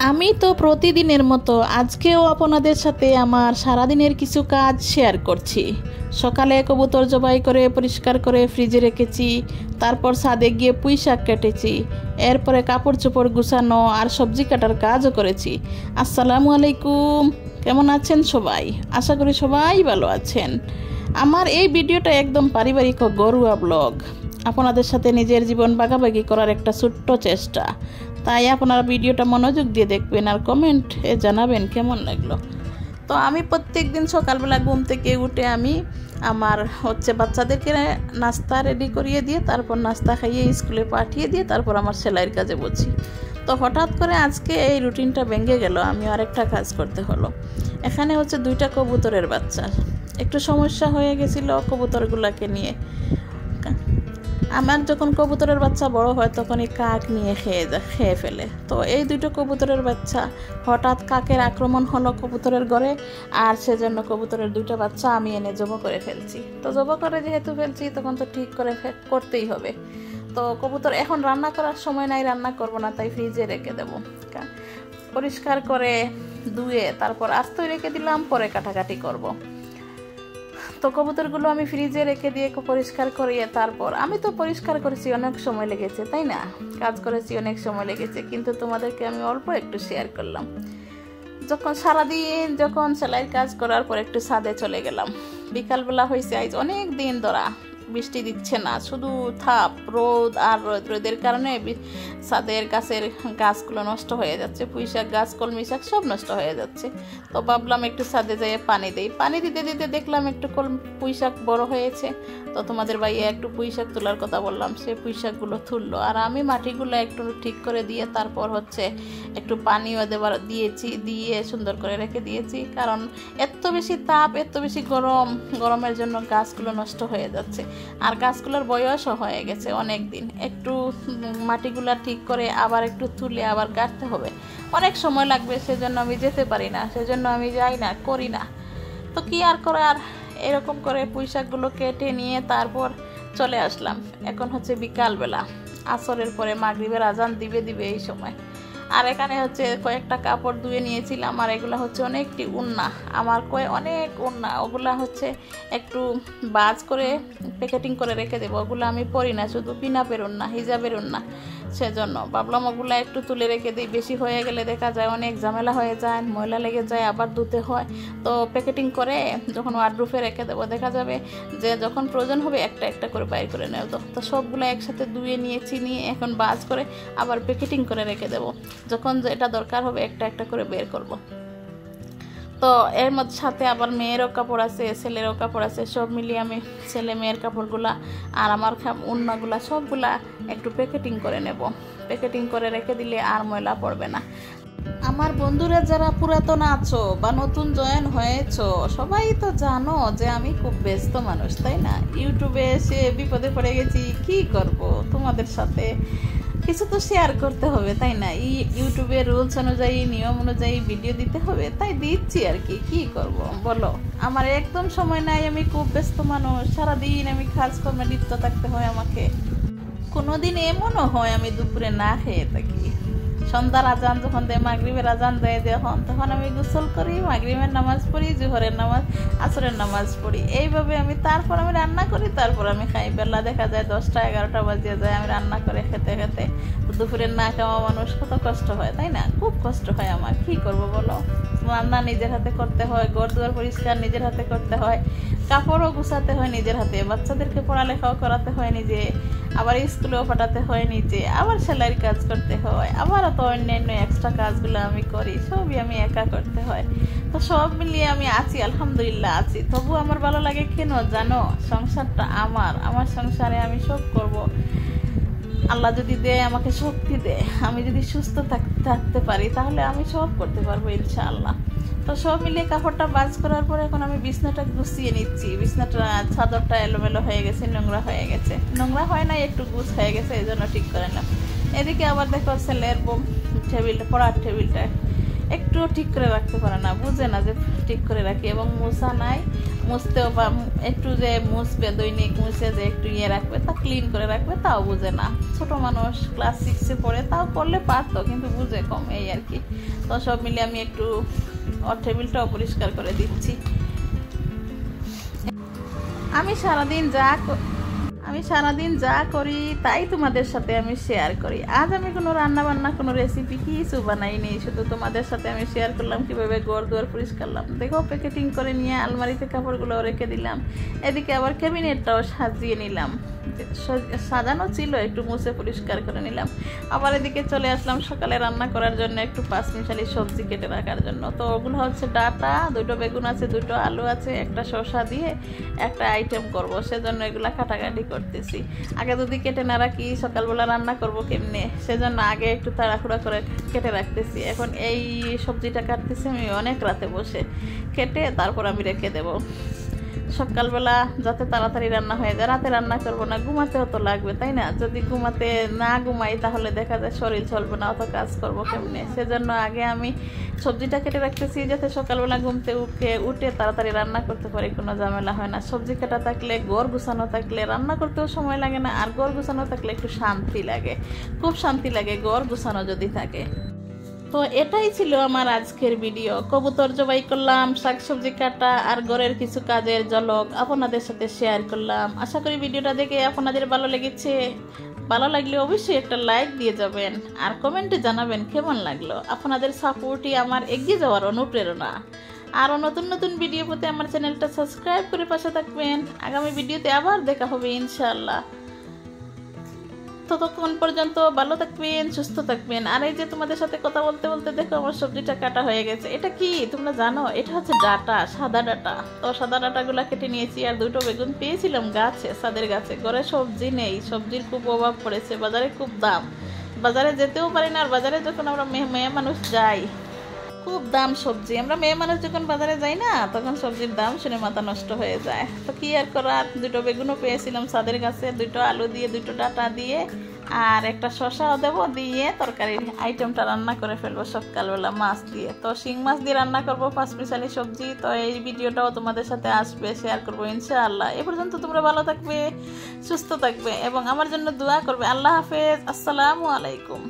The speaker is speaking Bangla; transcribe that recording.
আমি তো প্রতিদিনের মতো আজকেও আপনাদের সাথে আমার সারাদিনের কিছু কাজ শেয়ার করছি। সকালে কবুতর জবাই করে পরিষ্কার করে ফ্রিজে রেখেছি, তারপর ছাদে গিয়ে পুঁই শাক কেটেছি, এরপরে কাপড় চোপড় গুছানো আর সবজি কাটার কাজও করেছি। আসসালামু আলাইকুম, কেমন আছেন সবাই? আশা করি সবাই ভালো আছেন। আমার এই ভিডিওটা একদম পারিবারিক ও ঘরোয়া ব্লগ, আপনাদের সাথে নিজের জীবন ভাগাভাগি করার একটা ছোট্ট চেষ্টা। তাই আপনারা ভিডিওটা মনোযোগ দিয়ে দেখবেন আর কমেন্টে জানাবেন কেমন লাগলো। তো আমি প্রত্যেক দিন সকালবেলা ঘুম থেকে উঠে আমি আমার বাচ্চাদেরকে নাস্তা রেডি করিয়ে দিয়ে তারপর নাস্তা খাইয়ে স্কুলে পাঠিয়ে দিয়ে তারপর আমার সেলাইয়ের কাজে বসি। তো হঠাৎ করে আজকে এই রুটিনটা ভেঙে গেল, আমি আরেকটা কাজ করতে হলো। এখানে দুইটা কবুতরের বাচ্চা, একটু সমস্যা হয়ে গেছিলো কবুতরগুলোকে নিয়ে। আমার যখন কবুতরের বাচ্চা বড় হয় তখনই কাক নিয়ে খেয়ে ফেলে। তো এই দুটো কবুতরের বাচ্চা হঠাৎ কাকের আক্রমণ হলো কবুতরের ঘরে, আর সেজন্য কবুতরের দুটো বাচ্চা আমি এনে জবাই করে ফেলছি। তো জবাই করে যেহেতু ফেলছি তখন তো ঠিক করে করতেই হবে। তো কবুতর এখন রান্না করার সময় নাই, রান্না করব না, তাই ফ্রিজে রেখে দেবো। পরিষ্কার করে ধুয়ে তারপর আস্তই রেখে দিলাম, পরে কাটাকাটি করব। তো কবুতরগুলো আমি ফ্রিজে রেখে দিয়ে পরিষ্কার করিয়ে তারপর আমি তো পরিষ্কার করেছি, অনেক সময় লেগেছে তাই না, কাজ করেছি অনেক সময় লেগেছে, কিন্তু তোমাদেরকে আমি অল্প একটু শেয়ার করলাম। সারাদিন সেলাইয়ের কাজ করার পর একটু ছাদে চলে গেলাম। বিকালবেলা হয়েছে, আজ অনেক দিন ধরা বৃষ্টি দিচ্ছে না, শুধু থাপ রোদ আর রোদের কারণে ছাদের গাছের গাছগুলো নষ্ট হয়ে যাচ্ছে, পুঁই শাক গাছ কলমি শাক সব নষ্ট হয়ে যাচ্ছে। তো ভাবলাম একটু ছাদে যেয়ে পানি দেই। পানি দিতে দিতে দেখলাম একটু পুঁই শাক বড় হয়েছে। তো তোমাদের ভাইয়া একটু পুঁই শাক তোলার কথা বললাম, সে পুঁই শাকগুলো তুললো, আর আমি মাটিগুলো একটু ঠিক করে দিয়ে তারপর একটু পানিও দিয়েছি, দিয়ে সুন্দর করে রেখে দিয়েছি। কারণ এত বেশি তাপ, এত বেশি গরমের জন্য গাছগুলো নষ্ট হয়ে যাচ্ছে, আর গাছগুলোর বয়সও হয়ে গেছে অনেক দিন। একটু মাটিগুলা ঠিক করে আবার একটু তুলে আবার কাটতে হবে, অনেক সময় লাগবে, সেজন্য আমি যেতে পারি না, সেজন্য আমি যাই না, করি না। তো কি আর করার, এরকম করে পুঁই শাকগুলো কেটে নিয়ে তারপর চলে আসলাম। এখন বিকালবেলা, আসরের পরে মাগরিবের আজান দিবে এই সময়। আর এখানে কয়েকটা কাপড় ধুয়ে নিয়েছিলাম, আর এগুলো অনেকটি উন্না, আমার অনেক উন্না, ওগুলা একটু বাজ করে প্যাকেটিং করে রেখে দেবো। ওগুলো আমি পরি না, শুধু পিনাপের উন্না, হিজাবের উন্না, সেজন্য ভাবলাম ওগুলো একটু তুলে রেখে দিই। বেশি হয়ে গেলে দেখা যায় অনেক ঝামেলা হয়ে যায়, ময়লা লেগে যায়, আবার ধুতে হয়। তো প্যাকেটিং করে যখন ওয়ার্ডরোবে রেখে দেবো, দেখা যাবে যে যখন প্রয়োজন হবে একটা একটা করে বাইর করে নেব। তো সবগুলো একসাথে ধুয়ে নিয়েছি, নিয়ে এখন বাজ করে আবার প্যাকেটিং করে রেখে দেবো, যখন যেটা দরকার হবে একটা একটা করে বের করব। তো এর মধ্যে সাথে আবার মেয়েরও কাপড় আছে, ছেলেরও কাপড় আছে, সব মিলিয়ে আমি ছেলে মেয়ের কাপড়গুলা আর আমার উন্নাগুলা সবগুলা একটু প্যাকেটিং করে নেব। প্যাকেটিং করে রেখে দিলে আর ময়লা পড়বে না। আমার বন্ধুরা যারা পুরাতন আছো বা নতুন জয়েন হয়েছো, সবাই তো জানো যে আমি খুব ব্যস্ত মানুষ, তাই না? ইউটিউবে এসে বিপদে পড়ে গেছি, কি করব, তোমাদের সাথে কিছু তো শেয়ার করতে হবে, তাই না? ইউটিউবের রুলস অনুযায়ী, নিয়ম অনুযায়ী ভিডিও দিতে হবে, তাই দিচ্ছি আর কি করব বলো। আমার একদম সময় নাই, আমি খুব ব্যস্ত মানুষ, সারাদিন আমি কাজকর্মে লিপ্ত থাকতে হয় আমাকে। কোনোদিন এমনও হয় আমি দুপুরে না খেয়ে থাকি। সন্ধ্যার আজান যখন দেয়, মাগরিবের আজান দেয় তখন আমি গোসল করি, মাগরিবের নামাজ পড়ি, জোহরের নামাজ, আসরের নামাজ পড়ি, এইভাবে তারপর আমি রান্না করি, তারপর আমি খাই। বেলা দেখা যায় 10টা 11টা বাজিয়ে যায় আমি রান্না করে খেতে খেতে। দুপুরের না খাওয়া মানুষ কত কষ্ট হয়, তাই না? খুব কষ্ট হয় আমার, কি করব বলো। রান্না নিজের হাতে করতে হয়, ঘর দুয়ার পরিষ্কার নিজের হাতে করতে হয়, কাপড়ও গুছাতে হয় নিজের হাতে, বাচ্চাদেরকে পড়ালেখাও করাতে হয় নিজে, আবার স্কুলেও পাঠাতে হয় নিজে, আবার সেলাইয়ের কাজ করতে হয়, আবার তো অন্যান্য এক্সট্রা কাজগুলো আমি করি, সবই আমি একা করতে হয়। তো সব মিলিয়ে আমি আছি, আলহামদুলিল্লাহ আছি। তবু আমার ভালো লাগে কেন জানো? সংসারটা আমার সংসারে আমি সব করব। আল্লাহ যদি দেয়, আমাকে শক্তি দেয়, আমি যদি সুস্থ থাকতে পারি, তাহলে আমি সব করতে পারবো ইনশাআল্লাহ। তো সব মিলিয়ে কাপড়টা বাজ করার পরে এখন আমি বিছনাটা গুছিয়ে নিচ্ছি। বিছনাটা চাদরটা এলোমেলো হয়ে গেছে, নোংরা হয়ে গেছে, নোংরা হয় না, একটু গুছ হয়ে গেছে, এই জন্য ঠিক করে না। এদিকে আবার দেখো ছেলের পড়ার টেবিলটা একটু ঠিক করে রাখতে পারে না, বুঝে না যে ঠিক করে রাখি। এবং মোছা নাই, মুছতেও বা একটু যে মুছবে দৈনিক মুছে যে একটু রাখবে, তা ক্লিন করে রাখবে, তাও বুঝে না। ছোট মানুষ, ক্লাস 6-এ পড়ে, তাও করলে পারতো, কিন্তু বুঝে কম, এই আর কি। তো সব মিলে আমি একটু টেবিলটাও পরিষ্কার করে দিচ্ছি। আমি সারাদিন যা করি তাই তোমাদের সাথে আমি শেয়ার করি। আজ আমি কোনো রান্না বান্না, কোনো রেসিপি কিছু বানাইনি, শুধু তোমাদের সাথে আমি শেয়ার করলাম কিভাবে ঘর দুয়ার পরিষ্কার করলাম। দেখো, প্যাকেটিং করে নিয়ে আলমারিতে কাপড়গুলো রেখে দিলাম। এদিকে আবার ক্যাবিনেটটাও সাজিয়ে নিলাম, সাজানো ছিল, একটু মুছে পরিষ্কার করে নিলাম। আবার এদিকে চলে আসলাম সকালে রান্না করার জন্য, একটু 5 মিশালি সবজি কেটে রাখার জন্য। তো ওগুলো হচ্ছে ডাটা, 2টো বেগুন আছে, 2টো আলু আছে, একটা শসা দিয়ে একটা আইটেম করব, সেজন্য এগুলা কাটাকাটি করতেছি। আগে যদি কেটে না রাখি সকালবেলা রান্না করব কেমনে, সেজন্য আগে একটু তাড়াহুড়া করে কেটে রাখতেছি। এখন এই সবজিটা কাটতেছি আমি অনেক রাতে বসে, কেটে তারপর আমি রেখে দেবো সকালবেলা, যাতে তাড়াতাড়ি রান্না হয়ে যায়। রাতে রান্না করবো না, ঘুমাতেও তো লাগবে, তাই না? যদি ঘুমাতে না ঘুমাই তাহলে দেখা যায় শরীর চলবে না, অত কাজ করবো কেমনে। সেজন্য আগে আমি সবজিটা কেটে রাখতেছি, যাতে সকালবেলা ঘুমতে উঠে তাড়াতাড়ি রান্না করতে পারি, কোনো ঝামেলা হয় না। সবজি কাটা থাকলে, ঘর গুছানো থাকলে রান্না করতেও সময় লাগে না, আর ঘর গুছানো থাকলে একটু শান্তি লাগে, খুব শান্তি লাগে ঘর গুছানো যদি থাকে। তো এটাই ছিল আমার আজকের ভিডিও। কবুতর জবাই করলাম, শাকসবজি কাটা আর ঘরের কিছু কাজের ঝলক আপনাদের সাথে শেয়ার করলাম। আশা করি ভিডিওটা দেখে আপনাদের ভালো লেগেছে। ভালো লাগলে অবশ্যই একটা লাইক দিয়ে যাবেন, আর কমেন্টে জানাবেন কেমন লাগলো। আপনাদের সাপোর্টই আমার এগিয়ে যাওয়ার অনুপ্রেরণা। আরও নতুন নতুন ভিডিও পেতে আমার চ্যানেলটা সাবস্ক্রাইব করে পাশে থাকবেন। আগামী ভিডিওতে আবার দেখা হবে ইনশাআল্লাহ। ততক্ষণ পর্যন্ত ভালো থাকবেন, সুস্থ থাকবেন। আর এই যে তোমাদের সাথে কথা বলতে বলতে দেখো আমার সবজিটা কাটা হয়ে গেছে। এটা কি তোমরা জানো? এটা হচ্ছে ডাটা, সাদা ডাটা। তো সাদা ডাটাগুলো কেটে নিয়েছি। আর 2টো বেগুন পেয়েছিলাম গাছে, ছাদের গাছে। ঘরে সবজি নেই, সবজির খুব অভাব পড়েছে, বাজারে খুব দাম, বাজারে যেতেও পারি না। আর বাজারে যখন আমরা মেয়ে মানুষ যাই, খুব দাম সবজি। আমরা মেয়ে মানুষ যখন বাজারে যাই না, তখন সবজির দাম শুনে মাথা নষ্ট হয়ে যায়। তো কি আর করার, 2টো বেগুনও পেয়েছিলাম ছাদের গাছে, 2টো আলু দিয়ে, 2টো ডাটা দিয়ে, আর একটা শসাও দেবো, দিয়ে তরকারির আইটেমটা রান্না করে ফেলবো সকালবেলা মাছ দিয়ে। তো শিং মাছ দিয়ে রান্না করবো 5 মিশালি সবজি। তো এই ভিডিওটাও তোমাদের সাথে আসবে, শেয়ার করবো ইনশাআল্লাহ। এ পর্যন্ত তোমরা ভালো থাকবে, সুস্থ থাকবে এবং আমার জন্য দোয়া করবে। আল্লাহ হাফেজ, আসসালামু আলাইকুম।